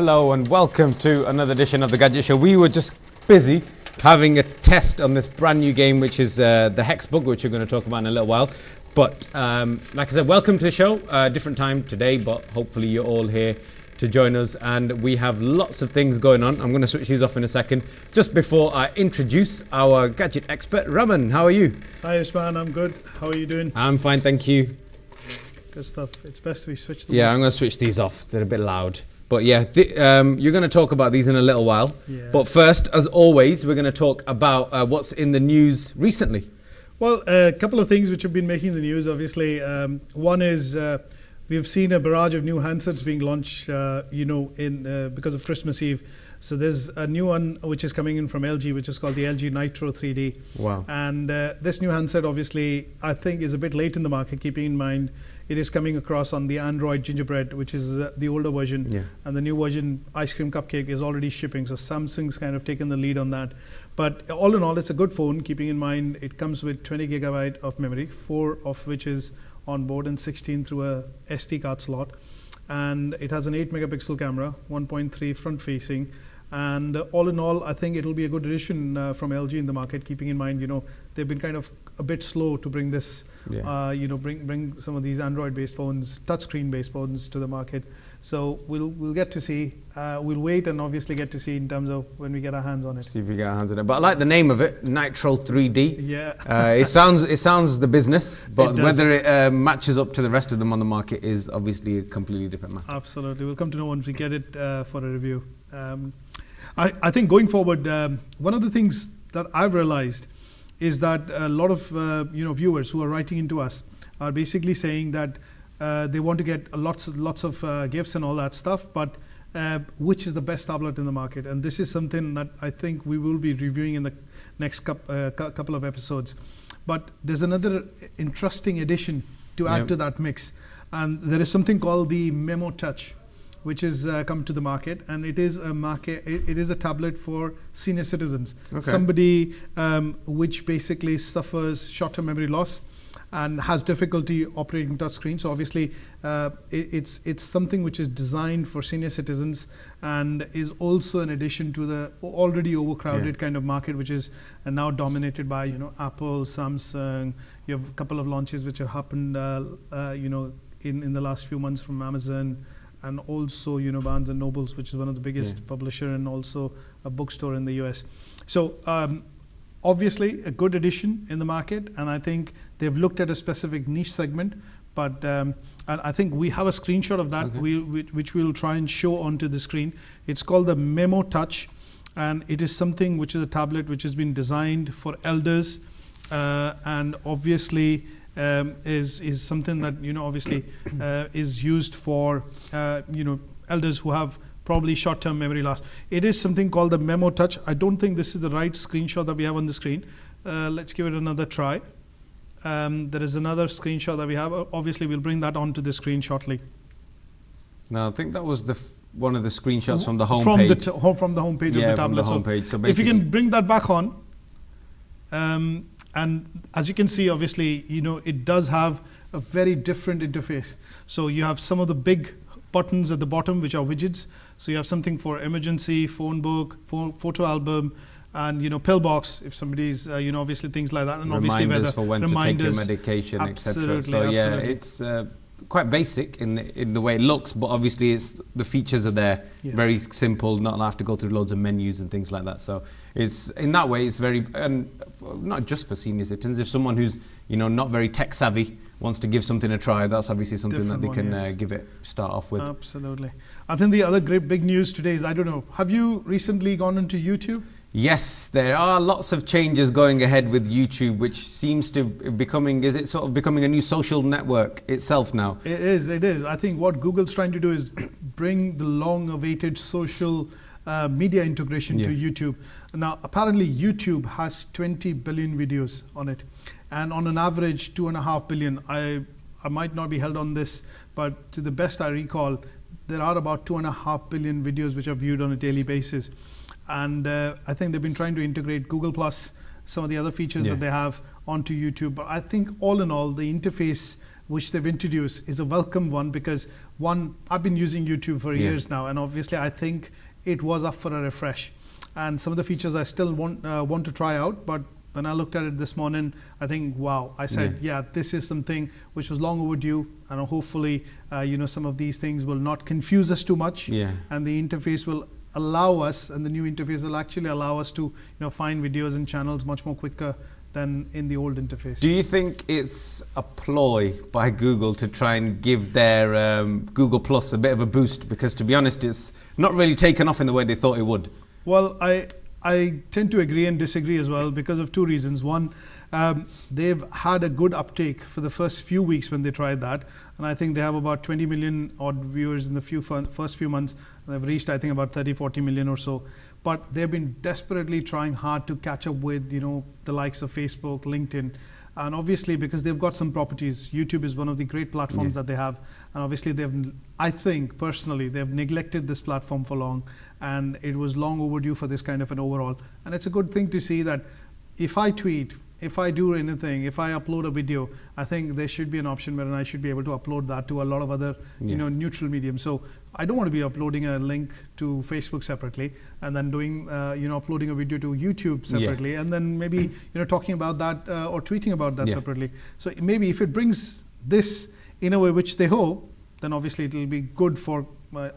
Hello and welcome to another edition of the Gadget Show. We were just busy having a test on this brand new game, which is the Hexbug, which we're going to talk about in a little while. But like I said, welcome to the show. Different time today, but hopefully you're all here to join us. And we have lots of things going on. I'm going to switch these off in a second. Just before I introduce our gadget expert, Raman, how are you? Hi Usman, I'm good. How are you doing? I'm fine, thank you. Good stuff. It's best we switch them Yeah, off. I'm going to switch these off. They're a bit loud. But yeah, you're going to talk about these in a little while. Yeah. But first, as always, we're going to talk about what's in the news recently. Well, a couple of things which have been making the news, obviously. One is we've seen a barrage of new handsets being launched, because of Christmas Eve. So there's a new one which is coming in from LG, which is called the LG Nitro 3D. Wow. And this new handset, obviously, I think is a bit late in the market, keeping in mind it is coming across on the Android Gingerbread, which is the older version. Yeah. And the new version, Ice Cream Cupcake, is already shipping. So Samsung's kind of taken the lead on that. But all in all, it's a good phone, keeping in mind it comes with 20 gigabyte of memory, 4 of which is on board and 16 through a SD card slot. And it has an 8 megapixel camera, 1.3 front facing. And all in all, I think it'll be a good addition from LG in the market, keeping in mind, they've been kind of a bit slow to bring this, bring some of these Android-based phones, touchscreen-based phones to the market. So we'll get to see. We'll wait and obviously get to see in terms of when we get our hands on it. See if we get our hands on it. But I like the name of it, Nitro 3D. Yeah. It sounds the business, but whether it matches up to the rest of them on the market is obviously a completely different matter. Absolutely. We'll come to know once we get it for a review. I think going forward, one of the things that I've realized is that a lot of viewers who are writing into us are basically saying that they want to get lots of gifts and all that stuff, but which is the best tablet in the market? And this is something that I think we will be reviewing in the next couple of episodes. But there's another interesting addition to add to that mix, and there is something called the Memo Touch, which is come to the market, and it is a tablet for senior citizens. Okay. Somebody which basically suffers short-term memory loss and has difficulty operating touchscreen. So obviously it's something which is designed for senior citizens and is also an addition to the already overcrowded kind of market, which is now dominated by Apple, Samsung. You have a couple of launches which have happened in the last few months from Amazon, and also Barnes and Nobles, which is one of the biggest publisher and also a bookstore in the US. So obviously a good addition in the market, and I think they've looked at a specific niche segment, but and I think we have a screenshot of that which we'll try and show onto the screen. It's called the Memo Touch, and it is something which is a tablet which has been designed for elders, and obviously is something that obviously is used for elders who have probably short-term memory loss. It is something called the Memo Touch. I don't think this is the right screenshot that we have on the screen. Let's give it another try. There is another screenshot that we have. Obviously, we'll bring that onto the screen shortly. No, I think that was one of the screenshots from the homepage. From the homepage of the tablet. From the homepage. So if you can bring that back on. And as you can see, obviously, it does have a very different interface. So you have some of the big buttons at the bottom, which are widgets. So you have something for emergency, phone book, photo album, and pillbox if somebody's, obviously things like that. And obviously reminders for when to take your medication, etc. So yeah, it's quite basic in the way it looks, but obviously the features are there. Yes. Very simple, not have to go through loads of menus and things like that. So it's in that way it's very, and not just for senior citizens. If someone who's not very tech savvy wants to give something a try, that's obviously something that they can start off with. Absolutely. I think the other great big news today is, I don't know, have you recently gone into YouTube? Yes, there are lots of changes going ahead with YouTube, which seems to becoming a new social network itself now? It is. I think what Google's trying to do is bring the long-awaited social media integration to YouTube. Now, apparently YouTube has 20 billion videos on it, and on an average 2.5 billion. I might not be held on this, but to the best I recall, there are about 2.5 billion videos which are viewed on a daily basis. And I think they've been trying to integrate Google Plus, some of the other features that they have onto YouTube. But I think all in all, the interface which they've introduced is a welcome one, because one, I've been using YouTube for years now, and obviously I think it was up for a refresh. And some of the features I still want to try out, but when I looked at it this morning, I think, wow, I said, yeah, this is something which was long overdue, and hopefully, some of these things will not confuse us too much, and the interface will allow us, and the new interface will actually allow us to, find videos and channels much more quicker than in the old interface. Do you think it's a ploy by Google to try and give their Google Plus a bit of a boost? Because to be honest, it's not really taken off in the way they thought it would. Well, I tend to agree and disagree as well, because of two reasons. One, they've had a good uptake for the first few weeks when they tried that, and I think they have about 20 million odd viewers in the first few months, and they've reached, I think, about 30-40 million or so. But they've been desperately trying hard to catch up with the likes of Facebook, LinkedIn, and obviously because they've got some properties. YouTube is one of the great platforms that they have, and obviously I think personally they've neglected this platform for long, and it was long overdue for this kind of an overhaul. And it's a good thing to see that if I tweet, if I do anything, if I upload a video, I think there should be an option where I should be able to upload that to a lot of other neutral mediums. So I don't want to be uploading a link to Facebook separately, and then doing uploading a video to YouTube separately, and then maybe talking about that or tweeting about that separately. So maybe if it brings this in a way which they hope, then obviously it will be good for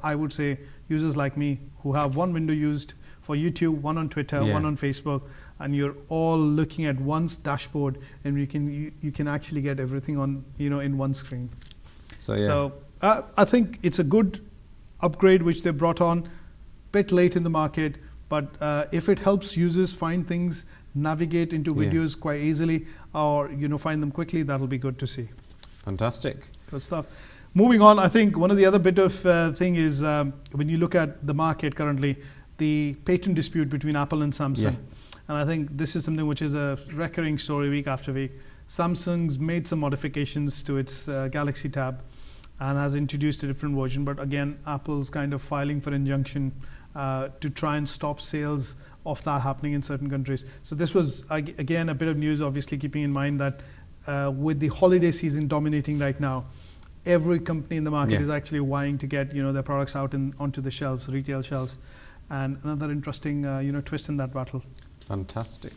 I would say users like me who have one window used for YouTube, one on Twitter, one on Facebook, and you're all looking at one dashboard, and you can actually get everything on in one screen. So I think it's a good upgrade which they brought on, bit late in the market, but if it helps users find things, navigate into videos quite easily, or find them quickly, that'll be good to see. Fantastic. Good stuff. Moving on, I think one of the other bit of thing is when you look at the market currently, the patent dispute between Apple and Samsung. And I think this is something which is a recurring story week after week. Samsung's made some modifications to its Galaxy Tab and has introduced a different version. But again, Apple's kind of filing for injunction to try and stop sales of that happening in certain countries. So this was, again, a bit of news, obviously keeping in mind that with the holiday season dominating right now, every company in the market is actually vying to get their products out onto the shelves, retail shelves. And another interesting twist in that battle. Fantastic.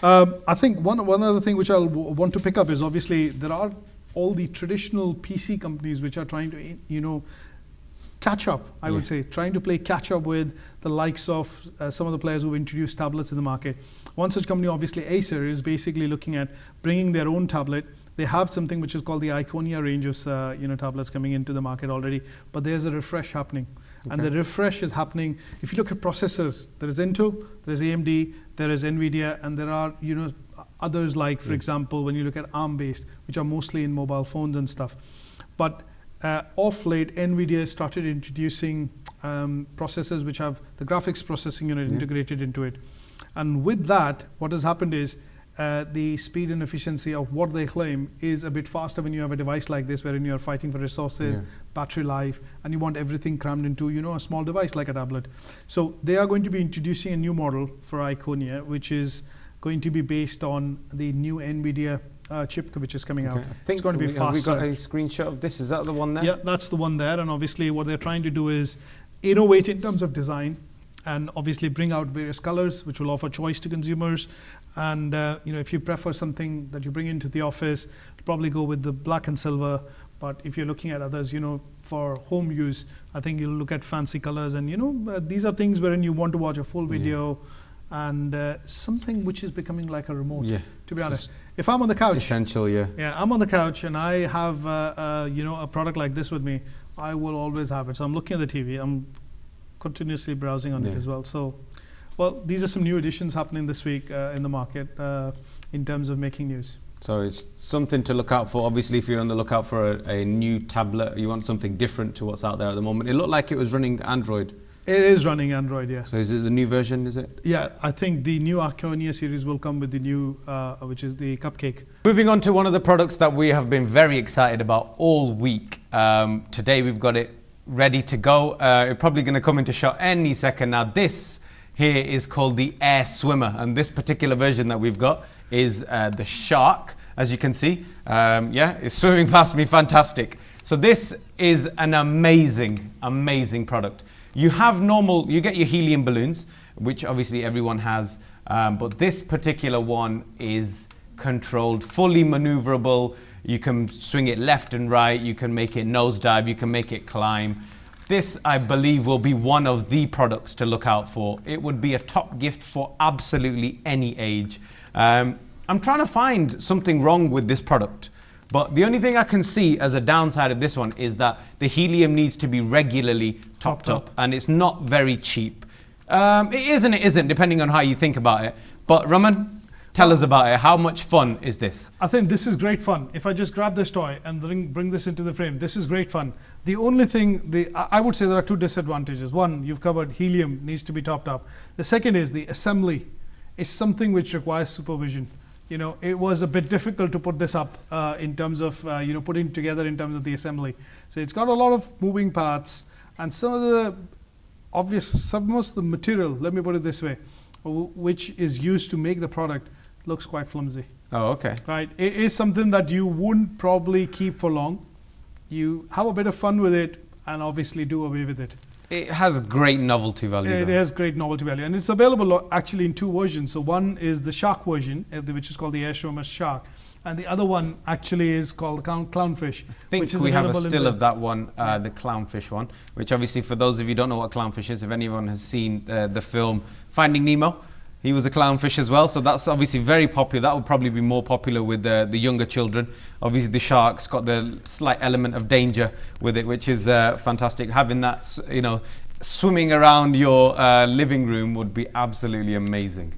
I think one other thing which I'll want to pick up is obviously there are all the traditional PC companies which are trying to catch up, I would say, trying to play catch up with the likes of some of the players who've introduced tablets in the market. One such company, obviously Acer, is basically looking at bringing their own tablet. They have something which is called the Iconia range of tablets coming into the market already, but there's a refresh happening. And the refresh is happening. If you look at processors, there is Intel, there is AMD, there is NVIDIA, and there are others like, for example, when you look at ARM-based, which are mostly in mobile phones and stuff. But off late, NVIDIA started introducing processors which have the graphics processing unit integrated into it. And with that, what has happened is the speed and efficiency of what they claim is a bit faster when you have a device like this, wherein you're fighting for resources, battery life, and you want everything crammed into a small device like a tablet. So they are going to be introducing a new model for Iconia, which is going to be based on the new NVIDIA chip which is coming out. I think it's going to be faster. Have we got a screenshot of this? Is that the one there? Yeah, that's the one there. And obviously what they're trying to do is innovate in terms of design, and obviously bring out various colors which will offer choice to consumers. And if you prefer something that you bring into the office, probably go with the black and silver. But if you're looking at others, for home use, I think you'll look at fancy colors. And these are things wherein you want to watch a full video, and something which is becoming like a remote. To be honest, if I'm on the couch, essential. I'm on the couch and I have a product like this with me, I will always have it. So I'm looking at the TV. I'm continuously browsing on it as well. So, these are some new additions happening this week in the market in terms of making news. So it's something to look out for. Obviously, if you're on the lookout for a new tablet, you want something different to what's out there at the moment. It looked like it was running Android. It is running Android, yeah. So is it the new version, is it? Yeah, I think the new Iconia series will come with the new, which is the Cupcake. Moving on to one of the products that we have been very excited about all week. Today we've got it ready to go. It's probably going to come into shot any second now. This here is called the Air Swimmer, and this particular version that we've got is the Shark. as you can see. Yeah, it's swimming past me, fantastic. So this is an amazing, amazing product. You get your helium balloons, which obviously everyone has, but this particular one is controlled, fully maneuverable. You can swing it left and right, you can make it nosedive, you can make it climb. This, I believe, will be one of the products to look out for. It would be a top gift for absolutely any age. I'm trying to find something wrong with this product, but the only thing I can see as a downside of this one is that the helium needs to be regularly topped up, and it's not very cheap. It is and it isn't, depending on how you think about it. But Raman, tell us about it. How much fun is this? I think this is great fun. If I just grab this toy and bring this into the frame, this is great fun. The only thing, I would say there are two disadvantages. One, you've covered helium needs to be topped up. The second is the assembly is something which requires supervision. You know, it was a bit difficult to put this up in terms of, putting together in terms of the assembly. So it's got a lot of moving parts, and some of the material, let me put it this way, which is used to make the product looks quite flimsy. Oh, okay. Right. It is something that you wouldn't probably keep for long. You have a bit of fun with it and obviously do away with it. It has great novelty value. It has great novelty value, and it's available actually in two versions. So one is the shark version, which is called the Air Swimmer Shark, and the other one actually is called the Clownfish. I think we have a still of that one, the Clownfish one, which obviously for those of you who don't know what Clownfish is, if anyone has seen the film Finding Nemo, he was a clownfish as well, so that's obviously very popular. That would probably be more popular with the younger children. Obviously the shark's got the slight element of danger with it, which is fantastic. Having that, swimming around your living room would be absolutely amazing.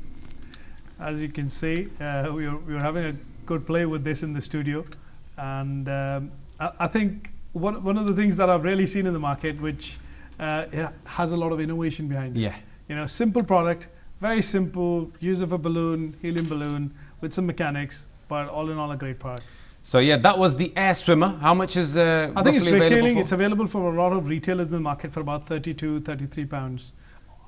As you can see, we were having a good play with this in the studio, and I think one of the things that I've really seen in the market, which has a lot of innovation behind it. Yeah. Simple product, very simple, use of a balloon, helium balloon, with some mechanics, but all in all a great product. So yeah, that was the Air Swimmer. How much is I think it's retailing. for? It's available for a lot of retailers in the market for about 32, 33 pounds.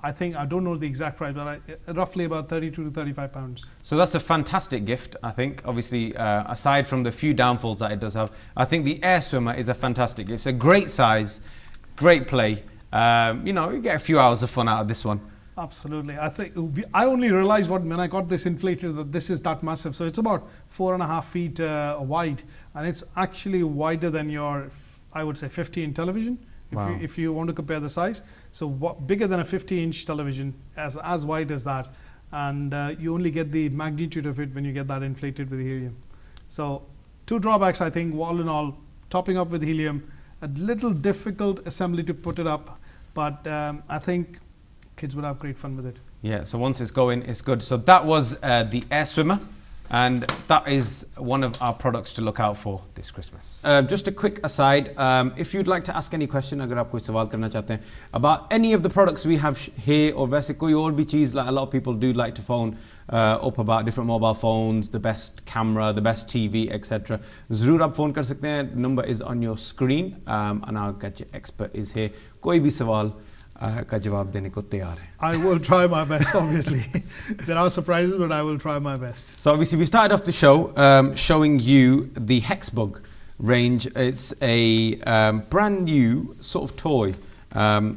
I don't know the exact price, but roughly about 32 to 35 pounds. So that's a fantastic gift, I think. Obviously, aside from the few downfalls that it does have, I think the Air Swimmer is a fantastic gift. It's a great size, great play. You get a few hours of fun out of this one. Absolutely. I think I only realized when I got this inflated that this is that massive. So it's about 4.5 feet wide, and it's actually wider than your, I would say, 50-inch television. Wow. If you want to compare the size, so bigger than a 50-inch television, as wide as that, and you only get the magnitude of it when you get that inflated with helium. So two drawbacks, I think, all in all, topping up with helium, a little difficult assembly to put it up, but I think kids would have great fun with it. Yeah, so once it's going, it's good. So that was the Air Swimmer, and that is one of our products to look out for this Christmas. Just a quick aside, if you'd like to ask any question, अगर आप कोई सवाल करना चाहते हैं about any of the products we have here, or वैसे कोई और भी चीज़, like a lot of people do like to phone up about different mobile phones, the best camera, the best TV, etc. ज़रूर आप phone कर सकते हैं. Number is on your screen, and our gadget expert is here. कोई भी सवाल का जवाब देने को तैयार है. I will try my best, obviously. There are surprises, but I will try my best. So obviously we started off the show showing you the Hexbug range. It's a brand new sort of toy. I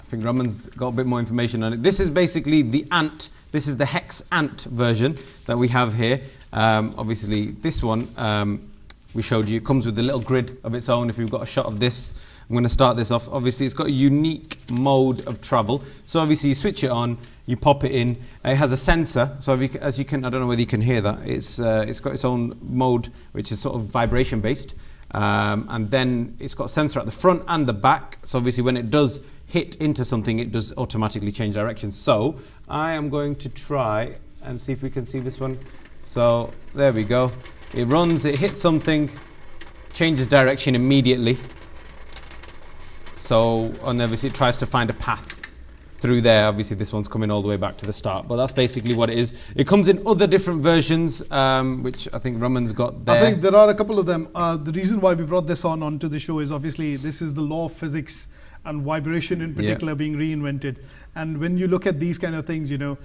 think Raman's got a bit more information on it. This is basically the ant. This is the Hex Ant version that we have here. Obviously this one we showed you. It comes with a little grid of its own. If you've got a shot of this, I'm going to start this off. Obviously, it's got a unique mode of travel. So obviously, you switch it on, you pop it in. It has a sensor. So as you can, I don't know whether you can hear that. It's got its own mode, which is sort of vibration based. And then it's got a sensor at the front and the back. So obviously, when it does hit into something, it does automatically change direction. So I am going to try and see if we can see this one. So there we go. It runs, it hits something, changes direction immediately. So, and obviously it tries to find a path through there. Obviously this one's coming all the way back to the start, but that's basically what it is. It comes in other different versions, which I think Raman's got there. I think there are a couple of them. The reason why we brought this onto the show is obviously this is the law of physics and vibration in particular being reinvented. And when you look at these kind of things, you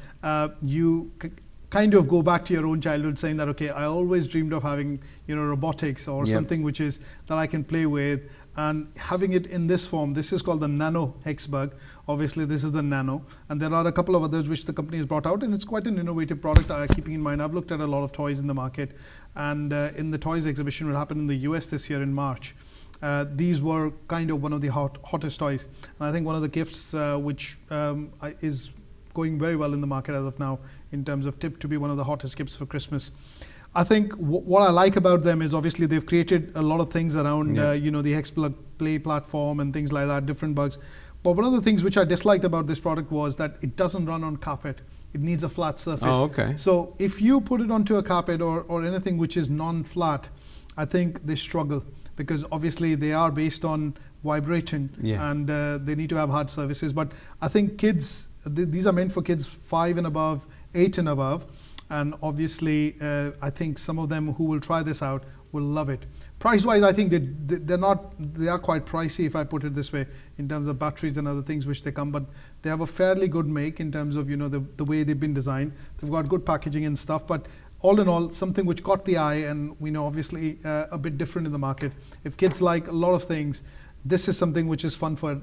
kind of go back to your own childhood, saying that, okay, I always dreamed of having, robotics or something which is that I can play with, and having it in this form. This is called the Nano Hexbug. Obviously, this is the Nano, and there are a couple of others which the company has brought out, and it's quite an innovative product. Keeping in mind, I've looked at a lot of toys in the market, and in the toys exhibition will happen in the US this year in March. These were kind of one of the hottest toys, and I think one of the gifts which is going very well in the market as of now, in terms of tip to be one of the hottest gifts for Christmas. I think what I like about them is obviously they've created a lot of things around, the Hexbug Play platform and things like that, different bugs. But one of the things which I disliked about this product was that it doesn't run on carpet. It needs a flat surface. Oh, okay. So if you put it onto a carpet or anything which is non-flat, I think they struggle, because obviously they are based on vibration, and they need to have hard surfaces. But I think kids, these are meant for kids 5 and above, 8 and above, and obviously I think some of them who will try this out will love it. Price wise, I think they are quite pricey, if I put it this way, in terms of batteries and other things which they come, but they have a fairly good make in terms of the way they've been designed. They've got good packaging and stuff, but all in all, something which caught the eye, and we know obviously a bit different in the market. If kids like a lot of things, this is something which is fun for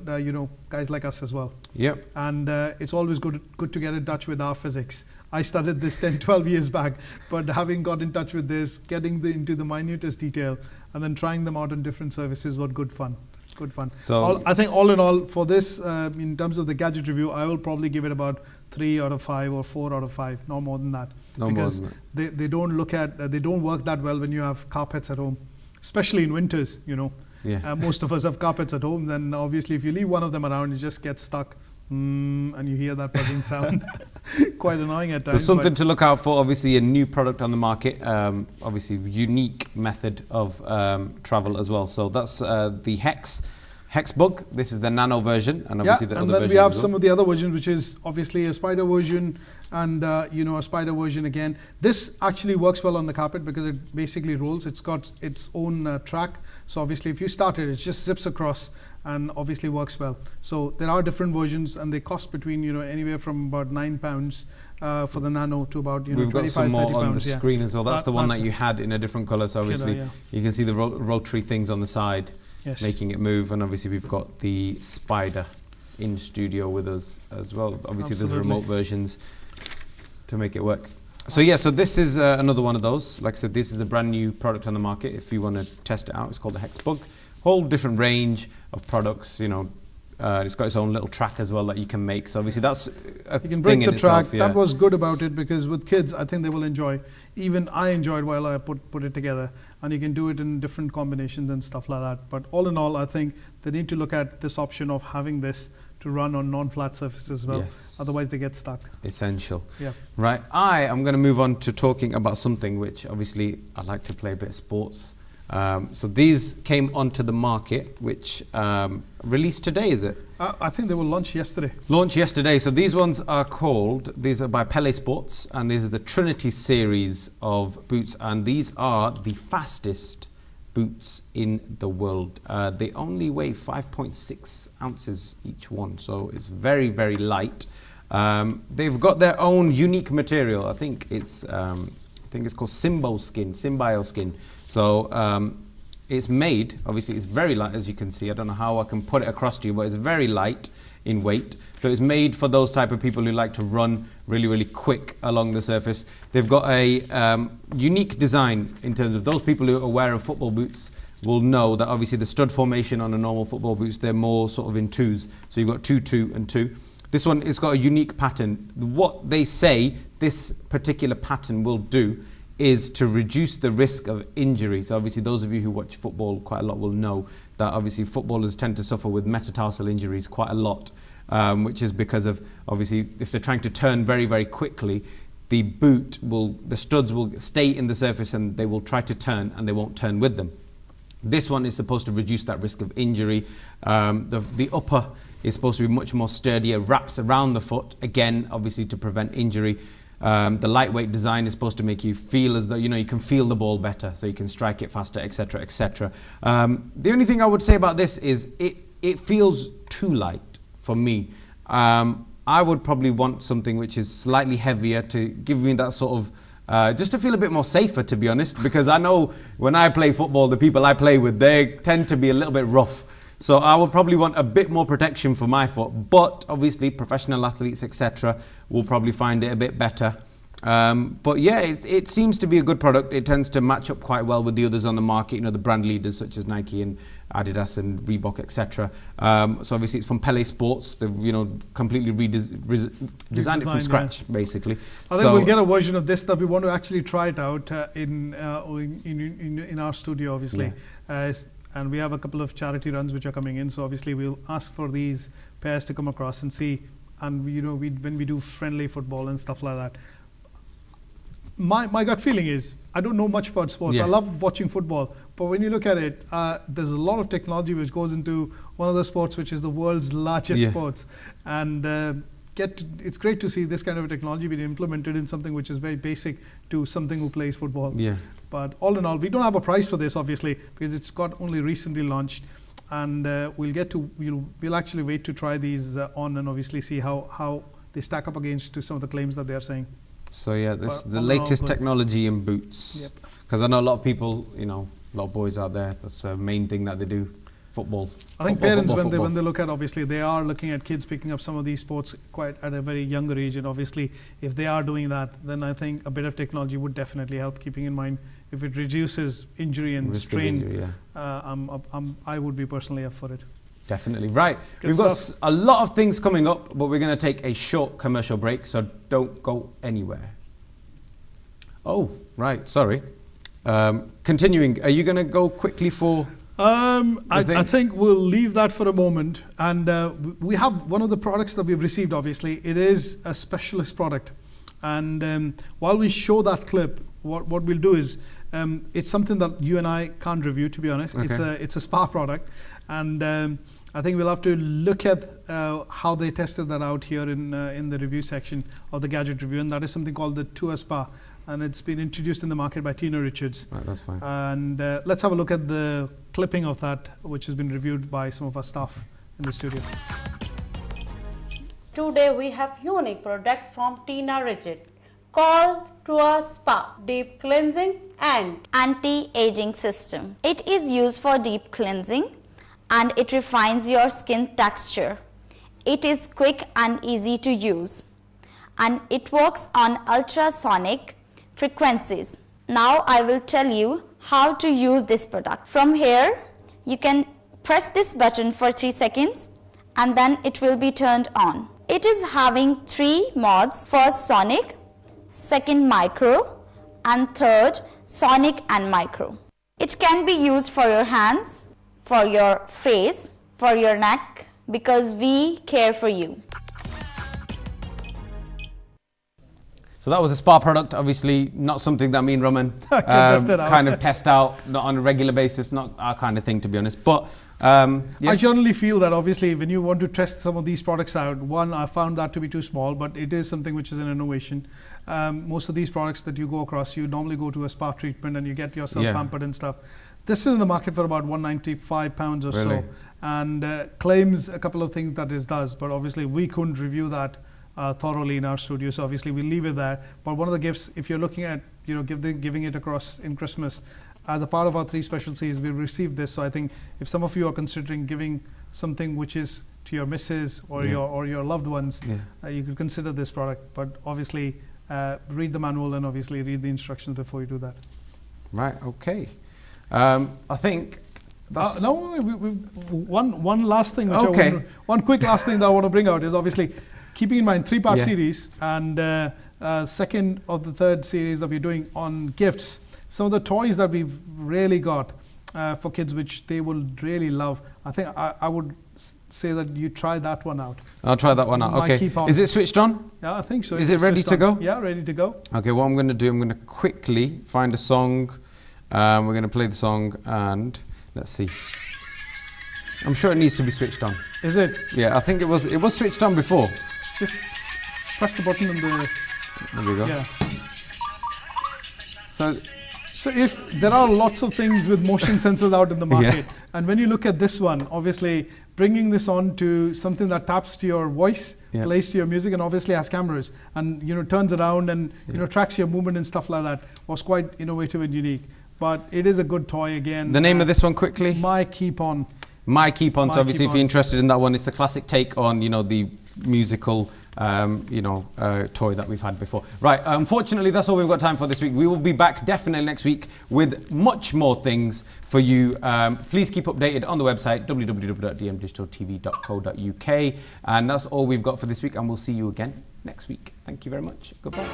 guys like us as well. Yep. And it's always good to get in touch with our physics. I started this 10, 12 years back, but having got in touch with this, getting into the minutest detail, and then trying them out on different surfaces was good fun. Good fun. So I think all in all, for this, in terms of the gadget review, I will probably give it about 3 out of 5 or 4 out of 5, no more than that. Because they don't they don't work that well when you have carpets at home, especially in winters. Most of us have carpets at home. Then obviously, if you leave one of them around, you just get stuck, and you hear that buzzing sound. Quite annoying at times. So something to look out for. Obviously, a new product on the market. Obviously, unique method of travel as well. So that's the Hexbug. This is the nano version, and obviously the other version. And then we have some of the other versions, which is obviously a spider version, and a spider version again. This actually works well on the carpet because it basically rolls. It's got its own track. So obviously, if you start it, it just zips across and obviously works well. So there are different versions, and they cost between anywhere from about £9 for the nano to about We've got some more on the screen as well. That's the one that you had in a different color. So obviously, you can see the rotary things on the side. Yes. Making it move, and obviously we've got the spider in studio with us as well. Obviously there's remote versions to make it work. So so this is another one of those. Like I said, this is a brand new product on the market. If you want to test it out, it's called the Hexbug. Whole different range of products. It's got its own little track as well that you can make. So obviously that's a thing in itself. You can break the track. That was good about it, because with kids, I think they will enjoy. Even I enjoyed while I put it together, and you can do it in different combinations and stuff like that. But all in all, I think they need to look at this option of having this to run on non-flat surfaces as well. Yes. Otherwise, they get stuck. Essential. Yeah. Right. I am going to move on to talking about something which obviously I like to play a bit of sports. So these came onto the market, which released today, is it? I think they were launched yesterday. Launched yesterday. So these ones are these are by Pele Sports, and these are the Trinity series of boots, and these are the fastest boots in the world. They only weigh 5.6 ounces each one, so it's very, very light. They've got their own unique material. I think it's called Symbio skin. So it's made, obviously it's very light, as you can see. I don't know how I can put it across to you, but it's very light in weight. So it's made for those type of people who like to run really, really quick along the surface. They've got a unique design in terms of those people who are aware of football boots will know that obviously the stud formation on a normal football boots, they're more sort of in twos. So you've got 2, 2, and 2. This one, it's got a unique pattern. What they say this particular pattern will do is to reduce the risk of injury. So obviously those of you who watch football quite a lot will know that obviously footballers tend to suffer with metatarsal injuries quite a lot, which is because of obviously if they're trying to turn very, very quickly, the studs will stay in the surface and they will try to turn and they won't turn with them. This one is supposed to reduce that risk of injury. The upper is supposed to be much more sturdier, wraps around the foot, again obviously to prevent injury. The lightweight design is supposed to make you feel as though you can feel the ball better, so you can strike it faster, etc., etc. The only thing I would say about this is it feels too light for me. I I would probably want something which is slightly heavier to give me that sort of, just to feel a bit more safer, to be honest, because I know when I play football, the people I play with, they tend to be a little bit rough. So I would probably want a bit more protection for my foot, but obviously professional athletes, etc., will probably find it a bit better. But yeah, it seems to be a good product. It tends to match up quite well with the others on the market, you know, the brand leaders such as Nike and Adidas and Reebok, etc. So obviously it's from Pele Sports. They've, you know, completely designed it from scratch, basically. I think we'll get a version of this that we want to actually try it out in our studio, obviously. Yeah. And we have a couple of charity runs which are coming in. So obviously we'll ask for these pairs to come across and see. And you know, when we do friendly football and stuff like that, my gut feeling is, I don't know much about sports. Yeah. I love watching football, but when you look at it, there's a lot of technology which goes into one of the sports which is the world's largest sports. And it's great to see this kind of technology being implemented in something which is very basic to something who plays football. Yeah. But all in all, we don't have a price for this, obviously, because it's got only recently launched. And we'll actually wait to try these on and obviously see how they stack up against to some of the claims that they are saying. So yeah, this the latest technology in boots. Yep. Because I know a lot of people, you know, a lot of boys out there, that's the main thing that they do, football. I think parents, when they look at, obviously, they are looking at kids picking up some of these sports quite at a very younger age. And obviously, if they are doing that, then I think a bit of technology would definitely help, keeping in mind if it reduces injury and strain. I would be personally up for it. Definitely. Right. We've got a lot of things coming up, but we're going to take a short commercial break, so don't go anywhere. Oh, right. Sorry. Continuing, are you going to go quickly for... I think we'll leave that for a moment. And we have one of the products that we've received, obviously. It is a specialist product. And while we show that clip, what we'll do is, it's something that you and I can't review, to be honest. Okay. It's a spa product. And I think we'll have to look at how they tested that out here in the review section of the Gadget review. And that is something called the Tour Spa. And it's been introduced in the market by Tina Richards. Right, that's fine. And let's have a look at the clipping of that, which has been reviewed by some of our staff in the studio. Today we have unique product from Tina Richards called Tour Spa Deep Cleansing and Anti-Aging System. It is used for deep cleansing and it refines your skin texture. It is quick and easy to use. And it works on ultrasonic frequencies. Now I will tell you how to use this product. From here, you can press this button for 3 seconds and then it will be turned on. It is having 3 modes. First sonic, second micro, and third sonic and micro. It can be used for your hands, for your face, for your neck, because we care for you. So that was a spa product, obviously not something that me and Roman kind of test out, not on a regular basis, not our kind of thing, to be honest. But yeah. I generally feel that obviously when you want to test some of these products out, one, I found that to be too small, but it is something which is an innovation. Most of these products that you go across, you normally go to a spa treatment and you get yourself pampered and stuff. This is in the market for about £195 or so, and claims a couple of things that it does, but obviously we couldn't review that thoroughly in our studio, so obviously we'll leave it there. But one of the gifts, if you're looking at, you know, giving it across in Christmas, as a part of our 3 specialties, we received this. So I think if some of you are considering giving something which is to your missus or your loved ones, you could consider this product. But obviously, read the manual and obviously read the instructions before you do that. Right. Okay. I think. No, one last thing. One quick last thing that I want to bring out is obviously, keeping in mind 3-part series and second or the third series that we're doing on gifts. Some of the toys that we've really got for kids, which they will really love. I think I would say that you try that one out. I'll try that one out. Okay. Is it switched on? Yeah, I think so. Is it ready to go? Yeah, ready to go. Okay, what I'm going to do, I'm going to quickly find a song. We're going to play the song and let's see. I'm sure it needs to be switched on. Is it? Yeah, I think it was switched on before. Just press the button and the... There we go. Yeah. So So if there are lots of things with motion sensors out in the market, Yeah. and when you look at this one, obviously bringing this on to something that taps to your voice, Yeah. plays to your music, and obviously has cameras, and turns around and tracks your movement and stuff like that, was quite innovative and unique. But it is a good toy again. The name of this one quickly? My Keep On. My Keep On. So My obviously, Keep if you're On. interested in that one, it's a classic take on the musical toy that we've had before. Right. Unfortunately, that's all we've got time for this week. We will be back definitely next week with much more things for you. Please keep updated on the website www.dmdigitaltv.co.uk, and that's all we've got for this week. And we'll see you again next week. Thank you very much. Goodbye.